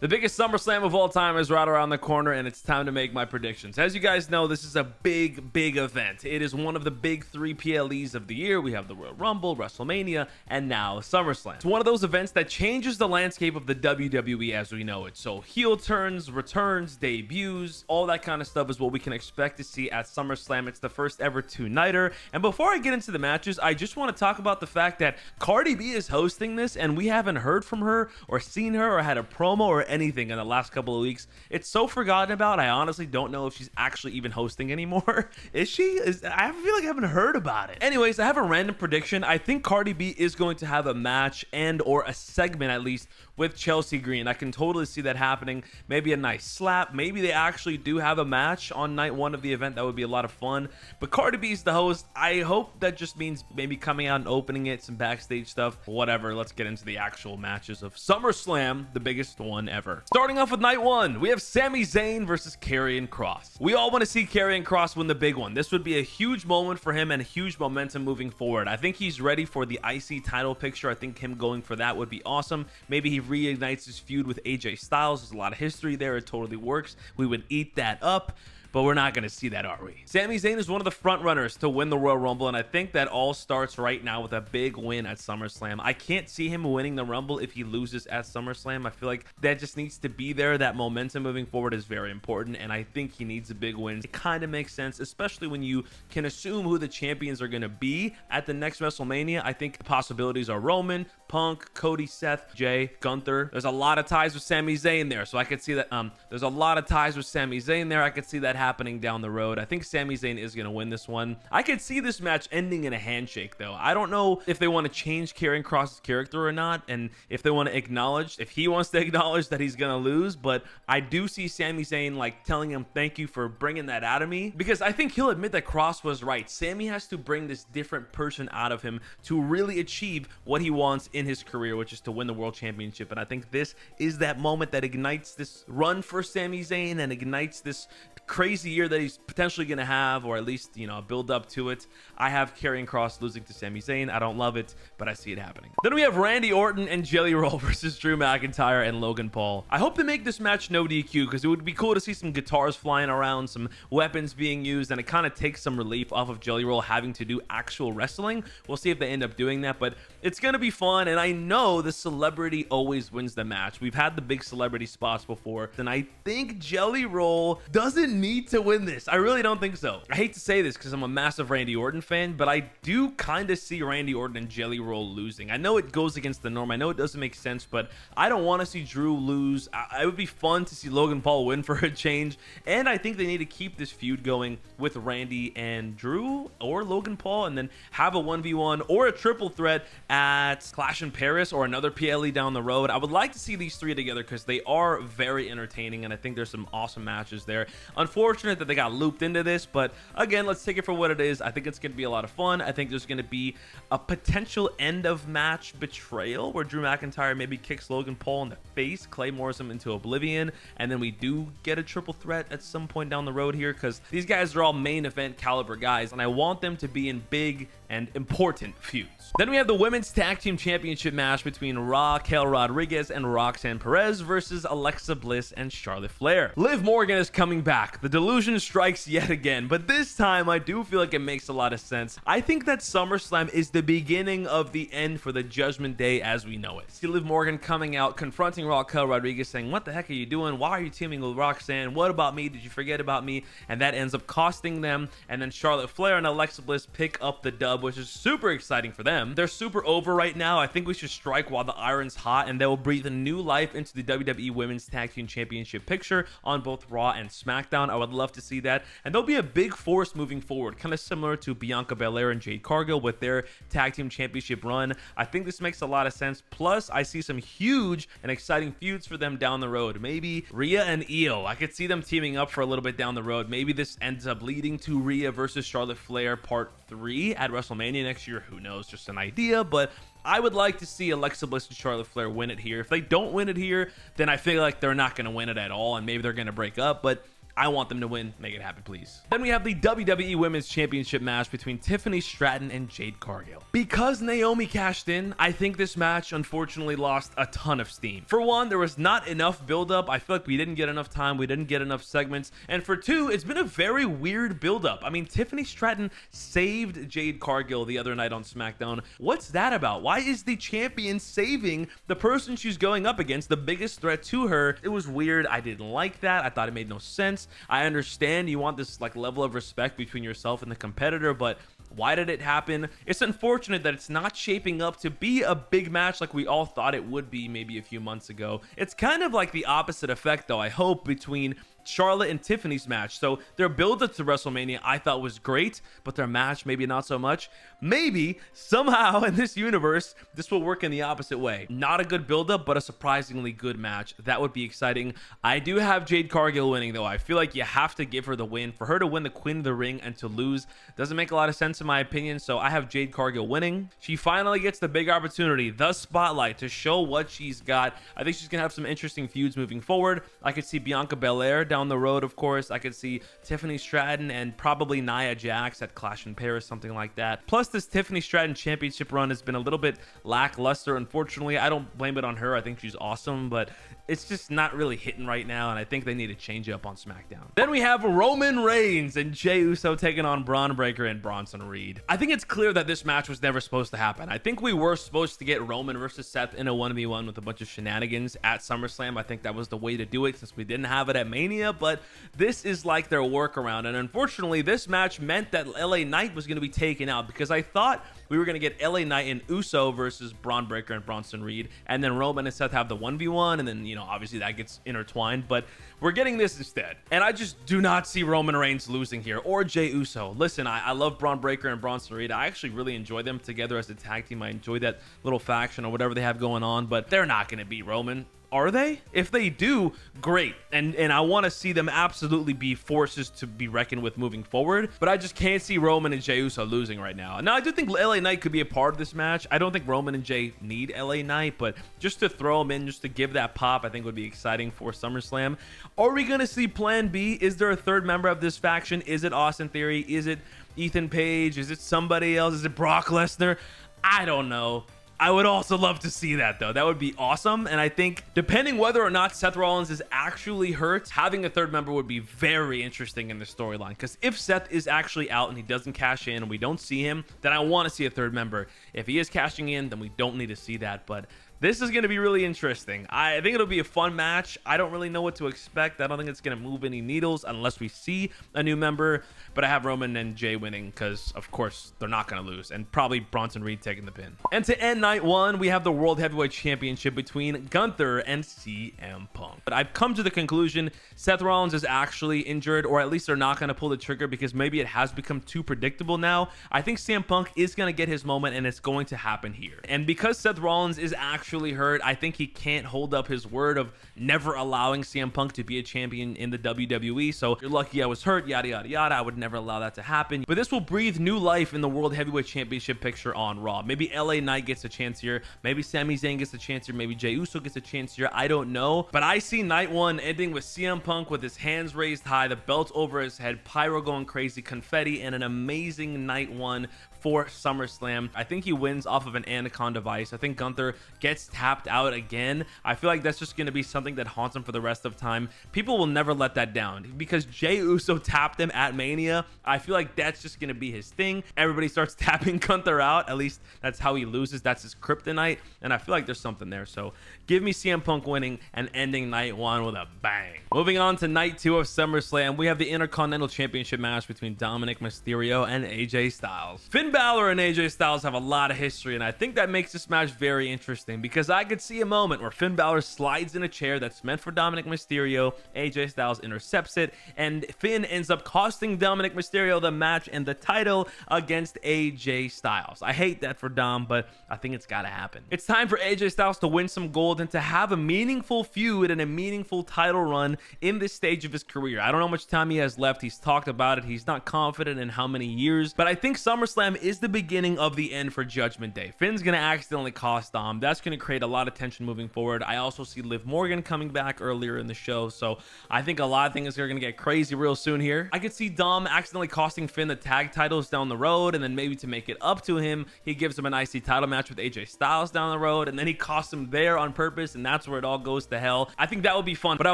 The biggest SummerSlam of all time is right around the corner, and it's time to make my predictions. As you guys know, this is a big event. It is one of the big three PLEs of the year. We have the Royal Rumble, WrestleMania, and now SummerSlam. It's one of those events that changes the landscape of the WWE as we know it. So heel turns, returns, debuts, all that kind of stuff is what we can expect to see at SummerSlam. It's the first ever two-nighter. And before I get into the matches, I just want to talk about the fact that Cardi B is hosting this, and we haven't heard from her or seen her or had a promo or anything in the last couple of weeks. It's so forgotten about. I honestly don't know if she's actually even hosting anymore. Is she? I feel like I haven't heard about it. Anyways, I have a random prediction. I think Cardi B is going to have a match and or a segment at least with Chelsea Green. I can totally see that happening. Maybe a nice slap. Maybe they actually do have a match on night one of the event. That would be a lot of fun. But Cardi B's the host. I hope that just means maybe coming out and opening it, some backstage stuff, whatever. Let's get into the actual matches of SummerSlam, the biggest one ever. Starting off with night one, we have Sami Zayn versus Karrion Kross. We all want to see Karrion Kross win the big one. This would be a huge moment for him and huge momentum moving forward. I think he's ready for the IC title picture. I think him going for that would be awesome. Maybe he reignites his feud with AJ Styles. There's a lot of history there. It totally works. We would eat that up. But we're not going to see that, are we? Sami Zayn is one of the front runners to win the Royal Rumble, and I think that all starts right now with a big win at SummerSlam. I can't see him winning the Rumble if he loses at SummerSlam. I feel like that just needs to be there. That momentum moving forward is very important, and I think he needs a big win. It kind of makes sense, especially when you can assume who the champions are going to be at the next WrestleMania. I think the possibilities are Roman, Punk, Cody, Seth, Jay, Gunther. There's a lot of ties with Sami Zayn there, so I could see that. There's a lot of ties with Sami Zayn there. I could see that happening down the road. I think Sami Zayn is going to win this one. I could see this match ending in a handshake, though. I don't know if they want to change Karrion Kross's character or not, and if they want to acknowledge, if he wants to acknowledge that he's going to lose, but I do see Sami Zayn like telling him thank you for bringing that out of me, because I think he'll admit that Kross was right. Sami has to bring this different person out of him to really achieve what he wants in his career, which is to win the World Championship, and I think this is that moment that ignites this run for Sami Zayn and ignites this crazy year that he's potentially going to have, or at least, you know, build up to it. I have Karrion Kross losing to Sami Zayn. I don't love it, but I see it happening. Then we have Randy Orton and Jelly Roll versus Drew McIntyre and Logan Paul. I hope they make this match no DQ, because it would be cool to see some guitars flying around, some weapons being used, and it kind of takes some relief off of Jelly Roll having to do actual wrestling. We'll see if they end up doing that, but it's going to be fun, and I know the celebrity always wins the match. We've had the big celebrity spots before, and I think Jelly Roll doesn't need to win this. I really don't think so. I hate to say this because I'm a massive Randy Orton fan, but I do kind of see Randy Orton and Jelly Roll losing. I know it goes against the norm. I know it doesn't make sense, but I don't want to see Drew lose. It would be fun to see Logan Paul win for a change, and I think they need to keep this feud going with Randy and Drew or Logan Paul, and then have a 1v1 or a triple threat at Clash in Paris or another PLE down the road. I would like to see these three together because they are very entertaining, and I think there's some awesome matches there. Unfortunate that they got looped into this, but again, let's take it for what it is. I think it's going to be a lot of fun. I think there's going to be a potential end of match betrayal where Drew McIntyre maybe kicks Logan Paul in the face, claymores him into oblivion, and then we do get a triple threat at some point down the road here, because these guys are all main event caliber guys, and I want them to be in big and important feuds. Then we have the Women's Tag Team Championship match between Raquel Rodriguez and Roxanne Perez versus Alexa Bliss and Charlotte Flair. Liv Morgan is coming back. The delusion strikes yet again, but this time I do feel like it makes a lot of sense. I think that SummerSlam is the beginning of the end for the Judgment Day as we know it. See Liv Morgan coming out, confronting Raquel Rodriguez, saying, "What the heck are you doing? Why are you teaming with Roxanne? What about me? Did you forget about me?" And that ends up costing them, and then Charlotte Flair and Alexa Bliss pick up the dub, which is super exciting for them. They're super over right now. I think we should strike while the iron's hot, and they will breathe a new life into the WWE Women's Tag Team Championship picture on both Raw and SmackDown. I would love to see that, and they'll be a big force moving forward, kind of similar to Bianca Belair and Jade Cargill with their Tag Team Championship run. I think this makes a lot of sense. Plus, I see some huge and exciting feuds for them down the road. Maybe Rhea and Io. I could see them teaming up for a little bit down the road. Maybe this ends up leading to Rhea versus Charlotte Flair Part 3 at WrestleMania next year. Who knows? Just an idea, but I would like to see Alexa Bliss and Charlotte Flair win it here. If they don't win it here, then I feel like they're not going to win it at all, and maybe they're going to break up, but I want them to win. Make it happen, please. Then we have the WWE Women's Championship match between Tiffany Stratton and Jade Cargill. Because Naomi cashed in, I think this match unfortunately lost a ton of steam. For one, there was not enough build-up. I feel like we didn't get enough time. We didn't get enough segments. And for two, it's been a very weird build-up. I mean, Tiffany Stratton saved Jade Cargill the other night on SmackDown. What's that about? Why is the champion saving the person she's going up against, the biggest threat to her? It was weird. I didn't like that. I thought it made no sense. I understand you want this like level of respect between yourself and the competitor, but why did it happen? It's unfortunate that it's not shaping up to be a big match like we all thought it would be maybe a few months ago. It's kind of like the opposite effect, though, I hope, between Charlotte and Tiffany's match. So their build-up to WrestleMania I thought was great, but their match maybe not so much. Maybe somehow in this universe this will work in the opposite way. Not a good build-up, but a surprisingly good match. That would be exciting. I do have Jade Cargill winning, though. I feel like you have to give her the win. For her to win the Queen of the Ring and to lose doesn't make a lot of sense in my opinion, so I have Jade Cargill winning. She finally gets the big opportunity, the spotlight, to show what she's got. I think she's gonna have some interesting feuds moving forward. I could see Bianca Belair down the road, of course. I could see Tiffany Stratton and probably Nia Jax at Clash in Paris, something like that. Plus, this Tiffany Stratton championship run has been a little bit lackluster, unfortunately. I don't blame it on her. I think she's awesome, but it's just not really hitting right now, and I think they need to change it up on SmackDown. Then we have Roman Reigns and Jey Uso taking on Bron Breakker and Bronson Reed. I think it's clear that this match was never supposed to happen. I think we were supposed to get Roman versus Seth in a 1v1 with a bunch of shenanigans at SummerSlam. I think that was the way to do it since we didn't have it at Mania, but this is like their workaround, and unfortunately this match meant that LA Knight was going to be taken out, because I thought we were going to get LA Knight and Uso versus Bron Breakker and Bronson Reed, and then Roman and Seth have the 1v1, and then, you know, obviously that gets intertwined, but we're getting this instead. And I just do not see Roman Reigns losing here, or Jey Uso. Listen, I love Bron Breakker and Bronson Reed. I actually really enjoy them together as a tag team. I enjoy that little faction or whatever they have going on, but they're not going to beat Roman. Are they? If they do, great. And I want to see them absolutely be forces to be reckoned with moving forward. But I just can't see Roman and Jey Uso losing right now. Now, I do think LA Knight could be a part of this match. I don't think Roman and Jey need LA Knight, but just to throw them in, just to give that pop, I think would be exciting for SummerSlam. Are we going to see Plan B? Is there a third member of this faction? Is it Austin Theory? Is it Ethan Page? Is it somebody else? Is it Brock Lesnar? I don't know. I would also love to see that, though. That would be awesome. And I think depending whether or not Seth Rollins is actually hurt, having a third member would be very interesting in the storyline. Because if Seth is actually out and he doesn't cash in and we don't see him, then I want to see a third member. If he is cashing in, then we don't need to see that. But this is going to be really interesting. I think it'll be a fun match. I don't really know what to expect. I don't think it's going to move any needles unless we see a new member. But I have Roman and Jey winning because, of course, they're not going to lose. And probably Bronson Reed taking the pin. And to end night one, we have the World Heavyweight Championship between Gunther and CM Punk. But I've come to the conclusion Seth Rollins is actually injured, or at least they're not going to pull the trigger because maybe it has become too predictable now. I think CM Punk is going to get his moment, and it's going to happen here. And because Seth Rollins is actually hurt, I think he can't hold up his word of never allowing CM Punk to be a champion in the WWE. So you're lucky I was hurt, yada, yada, yada. I would never allow that to happen. But this will breathe new life in the World Heavyweight Championship picture on Raw. Maybe LA Knight gets a chance here. Maybe Sami Zayn gets a chance here. Maybe Jey Uso gets a chance here. I don't know. But I see night one ending with CM Punk with his hands raised high, the belt over his head, pyro going crazy, confetti, and an amazing night one for SummerSlam. I think he wins off of an Anaconda device. I think Gunther gets tapped out again. I feel like that's just going to be something that haunts him for the rest of time. People will never let that down because Jey Uso tapped him at Mania. I feel like that's just going to be his thing. Everybody starts tapping Gunther out. At least that's how he loses. That's his kryptonite. And I feel like there's something there. So give me CM Punk winning and ending night one with a bang. Moving on to night two of SummerSlam, we have the Intercontinental Championship match between Dominic Mysterio and AJ Styles. Finn Balor and AJ Styles have a lot of history, and I think that makes this match very interesting because I could see a moment where Finn Balor slides in a chair that's meant for Dominic Mysterio, AJ Styles intercepts it, and Finn ends up costing Dominic Mysterio the match and the title against AJ Styles. I hate that for Dom, but I think it's gotta happen. It's time for AJ Styles to win some gold and to have a meaningful feud and a meaningful title run in this stage of his career. I don't know how much time he has left. He's talked about it. He's not confident in how many years, but I think SummerSlam is the beginning of the end for Judgment Day. Finn's gonna accidentally cost Dom. That's gonna to create a lot of tension moving forward. I also see Liv Morgan coming back earlier in the show, so I think a lot of things are going to get crazy real soon here. I could see Dom accidentally costing Finn the tag titles down the road, and then maybe to make it up to him, he gives him an IC title match with AJ Styles down the road, and then he costs him there on purpose, and that's where it all goes to hell. I think that would be fun, but I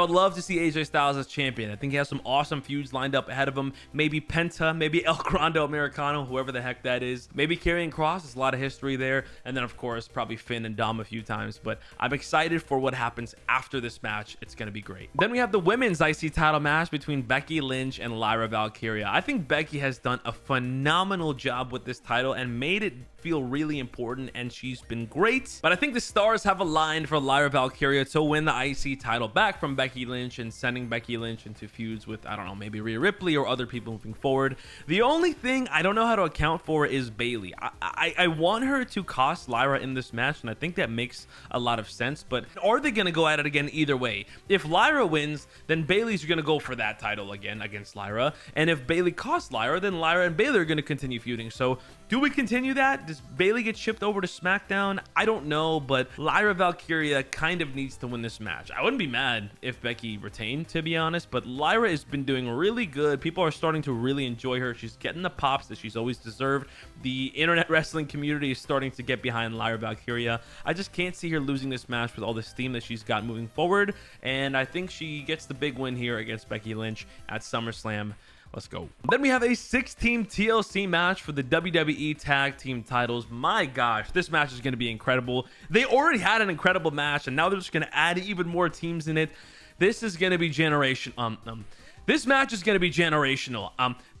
would love to see AJ Styles as champion. I think he has some awesome feuds lined up ahead of him. Maybe Penta, maybe El Grande Americano, whoever the heck that is. Maybe Karrion Kross. There's a lot of history there, and then of course probably Finn and Dom a few times, but I'm excited for what happens after this match. It's going to be great. Then we have the women's IC title match between Becky Lynch and Lyra Valkyria. I think Becky has done a phenomenal job with this title and made it feel really important, and she's been great, but I think the stars have aligned for Lyra Valkyria to win the IC title back from Becky Lynch and sending Becky Lynch into feuds with, I don't know, maybe Rhea Ripley or other people moving forward. The only thing I don't know how to account for is Bayley. I want her to cost Lyra in this match, and I think that makes a lot of sense, but are they going to go at it again either way? If Lyra wins, then Bayley's going to go for that title again against Lyra, and if Bayley costs Lyra, then Lyra and Bayley are going to continue feuding. So do we continue that? Does Bayley get shipped over to SmackDown? I don't know, but Lyra Valkyria kind of needs to win this match. I wouldn't be mad if Becky retained, to be honest, but Lyra has been doing really good. People are starting to really enjoy her. She's getting the pops that she's always deserved. The internet wrestling community is starting to get behind Lyra Valkyria. I just can't see her losing this match with all the steam that she's got moving forward, and I think she gets the big win here against Becky Lynch at SummerSlam. Let's go. Then we have a 6-team TLC match for the WWE Tag Team titles. My gosh, this match is going to be incredible. They already had an incredible match, and now they're just going to add even more teams in it. This is going to be this match is going to be generational.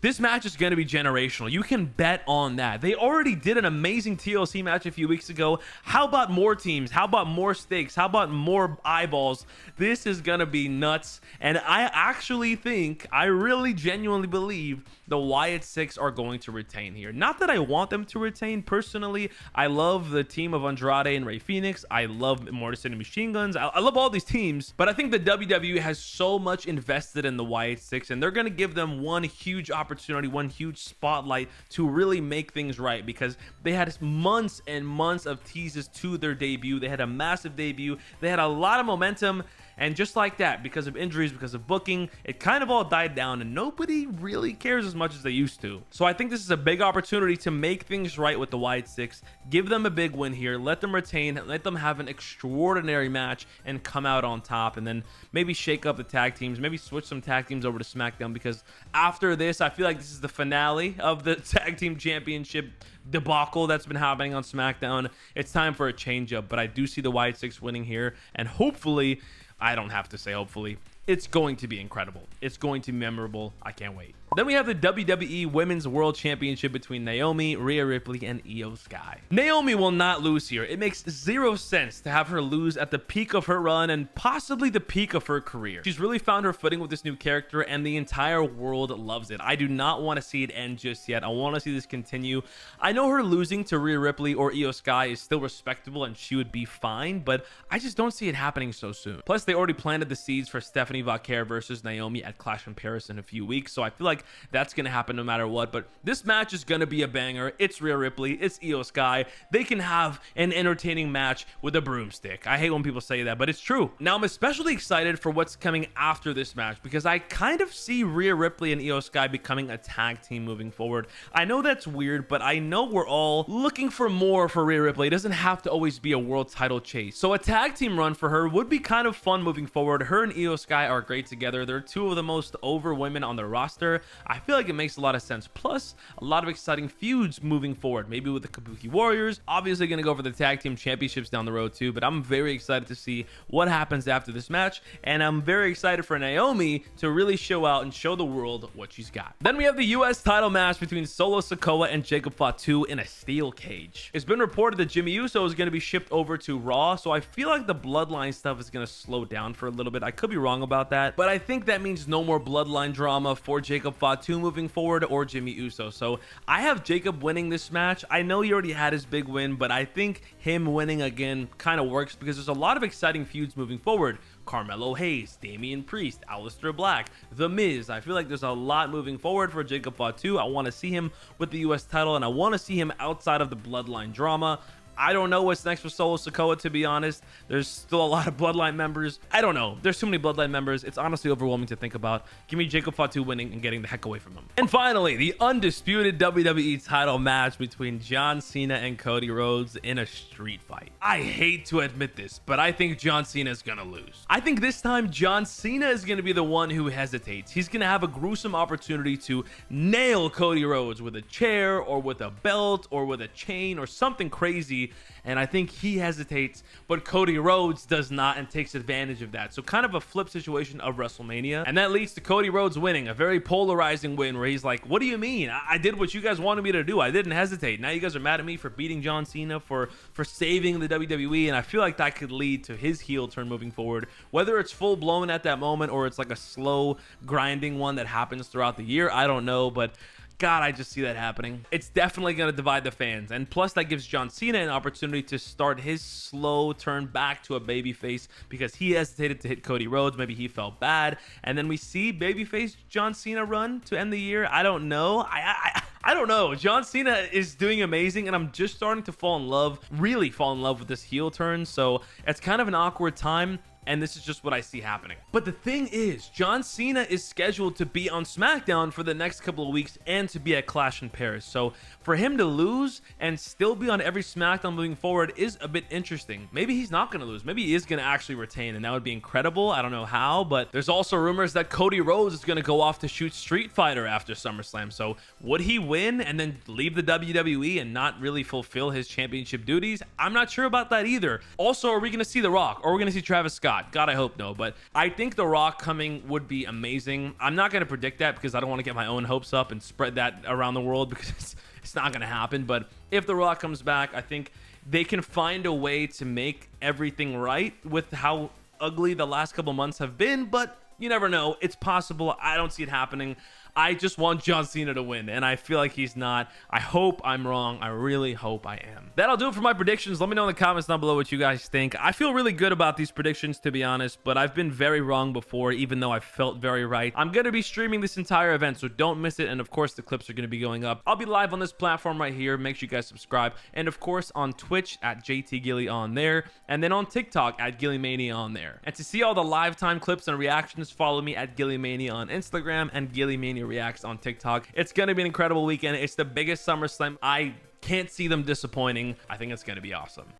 This match is going to be generational. You can bet on that. They already did an amazing TLC match a few weeks ago. How about more teams? How about more stakes? How about more eyeballs? This is going to be nuts. And I actually think, I really genuinely believe the Wyatt Six are going to retain here. Not that I want them to retain. Personally, I love the team of Andrade and Rey Fenix. I love Morrison and Machine Guns. I love all these teams. But I think the WWE has so much invested in the Wyatt Six, and they're going to give them one huge opportunity, one huge spotlight to really make things right, because they had months and months of teases to their debut. They had a massive debut. They had a lot of momentum, and just like that, because of injuries, because of booking, it kind of all died down, and nobody really cares as much as they used to. So I think this is a big opportunity to make things right with the Wyatt Six. Give them a big win here. Let them retain. Let them have an extraordinary match and come out on top, and then maybe shake up the tag teams. Maybe switch some tag teams over to SmackDown, because after this, I feel like this is the finale of the Tag Team Championship debacle that's been happening on SmackDown. It's time for a change up, but I do see the Wyatt Six winning here, and hopefully, I don't have to say hopefully, it's going to be incredible. It's going to be memorable. I can't wait. Then we have the WWE Women's World Championship between Naomi, Rhea Ripley, and Io Sky. Naomi will not lose here. It makes zero sense to have her lose at the peak of her run and possibly the peak of her career. She's really found her footing with this new character, and the entire world loves it. I do not want to see it end just yet. I want to see this continue. I know her losing to Rhea Ripley or Io Sky is still respectable, and she would be fine, but I just don't see it happening so soon. Plus, they already planted the seeds for Stephanie Vaquer versus Naomi at Clash in Paris in a few weeks, so I feel like that's going to happen no matter what. But this match is going to be a banger. It's Rhea Ripley. It's Io Sky. They can have an entertaining match with a broomstick. I hate when people say that, but it's true. Now, I'm especially excited for what's coming after this match, because I kind of see Rhea Ripley and Io Sky becoming a tag team moving forward. I know that's weird, but I know we're all looking for more for Rhea Ripley. It doesn't have to always be a world title chase. So a tag team run for her would be kind of fun moving forward. Her and Io Sky are great together. They're two of the most over women on the roster. I feel like it makes a lot of sense. Plus, a lot of exciting feuds moving forward. Maybe with the Kabuki Warriors. Obviously going to go for the tag team championships down the road too, but I'm very excited to see what happens after this match, and I'm very excited for Naomi to really show out and show the world what she's got. Then we have the US title match between Solo Sikoa and Jacob Fatu in a steel cage. It's been reported that Jimmy Uso is going to be shipped over to Raw, so I feel like the bloodline stuff is going to slow down for a little bit. I could be wrong about that, but I think that means no more bloodline drama for Jacob Fatu moving forward, or Jimmy Uso. So I have Jacob winning this match. I know he already had his big win, but I think him winning again kind of works, because there's a lot of exciting feuds moving forward. Carmelo Hayes, Damian Priest, Aleister Black, The Miz. I feel like there's a lot moving forward for Jacob Fatu. I want to see him with the US title, and I want to see him outside of the bloodline drama. I don't know what's next for Solo Sikoa, to be honest. There's still a lot of Bloodline members. I don't know. There's too many Bloodline members. It's honestly overwhelming to think about. Give me Jacob Fatu winning and getting the heck away from him. And finally, the undisputed WWE title match between John Cena and Cody Rhodes in a street fight. I hate to admit this, but I think John Cena is going to lose. I think this time John Cena is going to be the one who hesitates. He's going to have a gruesome opportunity to nail Cody Rhodes with a chair or with a belt or with a chain or something crazy, and I think he hesitates, but Cody Rhodes does not and takes advantage of that. So kind of a flip situation of WrestleMania, and that leads to Cody Rhodes winning, a very polarizing win where he's like, what do you mean? I did what you guys wanted me to do. I didn't hesitate. Now you guys are mad at me for beating John Cena, for saving the WWE, and I feel like that could lead to his heel turn moving forward, whether it's full blown at that moment or it's like a slow grinding one that happens throughout the year. I don't know, but God, I just see that happening. It's definitely going to divide the fans. And plus, that gives John Cena an opportunity to start his slow turn back to a babyface because he hesitated to hit Cody Rhodes. Maybe he felt bad. And then we see babyface John Cena run to end the year. I don't know. I don't know. John Cena is doing amazing, and I'm just starting to fall in love, really fall in love with this heel turn. So it's kind of an awkward time, and this is just what I see happening. But the thing is, John Cena is scheduled to be on SmackDown for the next couple of weeks and to be at Clash in Paris. So for him to lose and still be on every SmackDown moving forward is a bit interesting. Maybe he's not going to lose. Maybe he is going to actually retain, and that would be incredible. I don't know how, but there's also rumors that Cody Rhodes is going to go off to shoot Street Fighter after SummerSlam. So would he win and then leave the WWE and not really fulfill his championship duties? I'm not sure about that either. Also, are we going to see The Rock, or are we going to see Travis Scott? God, I hope no, but I think The Rock coming would be amazing. I'm not going to predict that because I don't want to get my own hopes up and spread that around the world because it's not going to happen. But if The Rock comes back, I think they can find a way to make everything right with how ugly the last couple months have been, but you never know. It's possible. I don't see it happening. I just want John Cena to win, and I feel like he's not. I hope I'm wrong. I really hope I am. That'll do it for my predictions. Let me know in the comments down below what you guys think. I feel really good about these predictions, to be honest, but I've been very wrong before, even though I felt very right. I'm going to be streaming this entire event, so don't miss it, and of course, the clips are going to be going up. I'll be live on this platform right here. Make sure you guys subscribe, and of course, on Twitch at JTGilly on there, and then on TikTok at GillyMania on there. And to see all the live time clips and reactions, follow me at GillyMania on Instagram and GillyMania Reacts on TikTok. It's going to be an incredible weekend. It's the biggest SummerSlam. I can't see them disappointing. I think it's going to be awesome.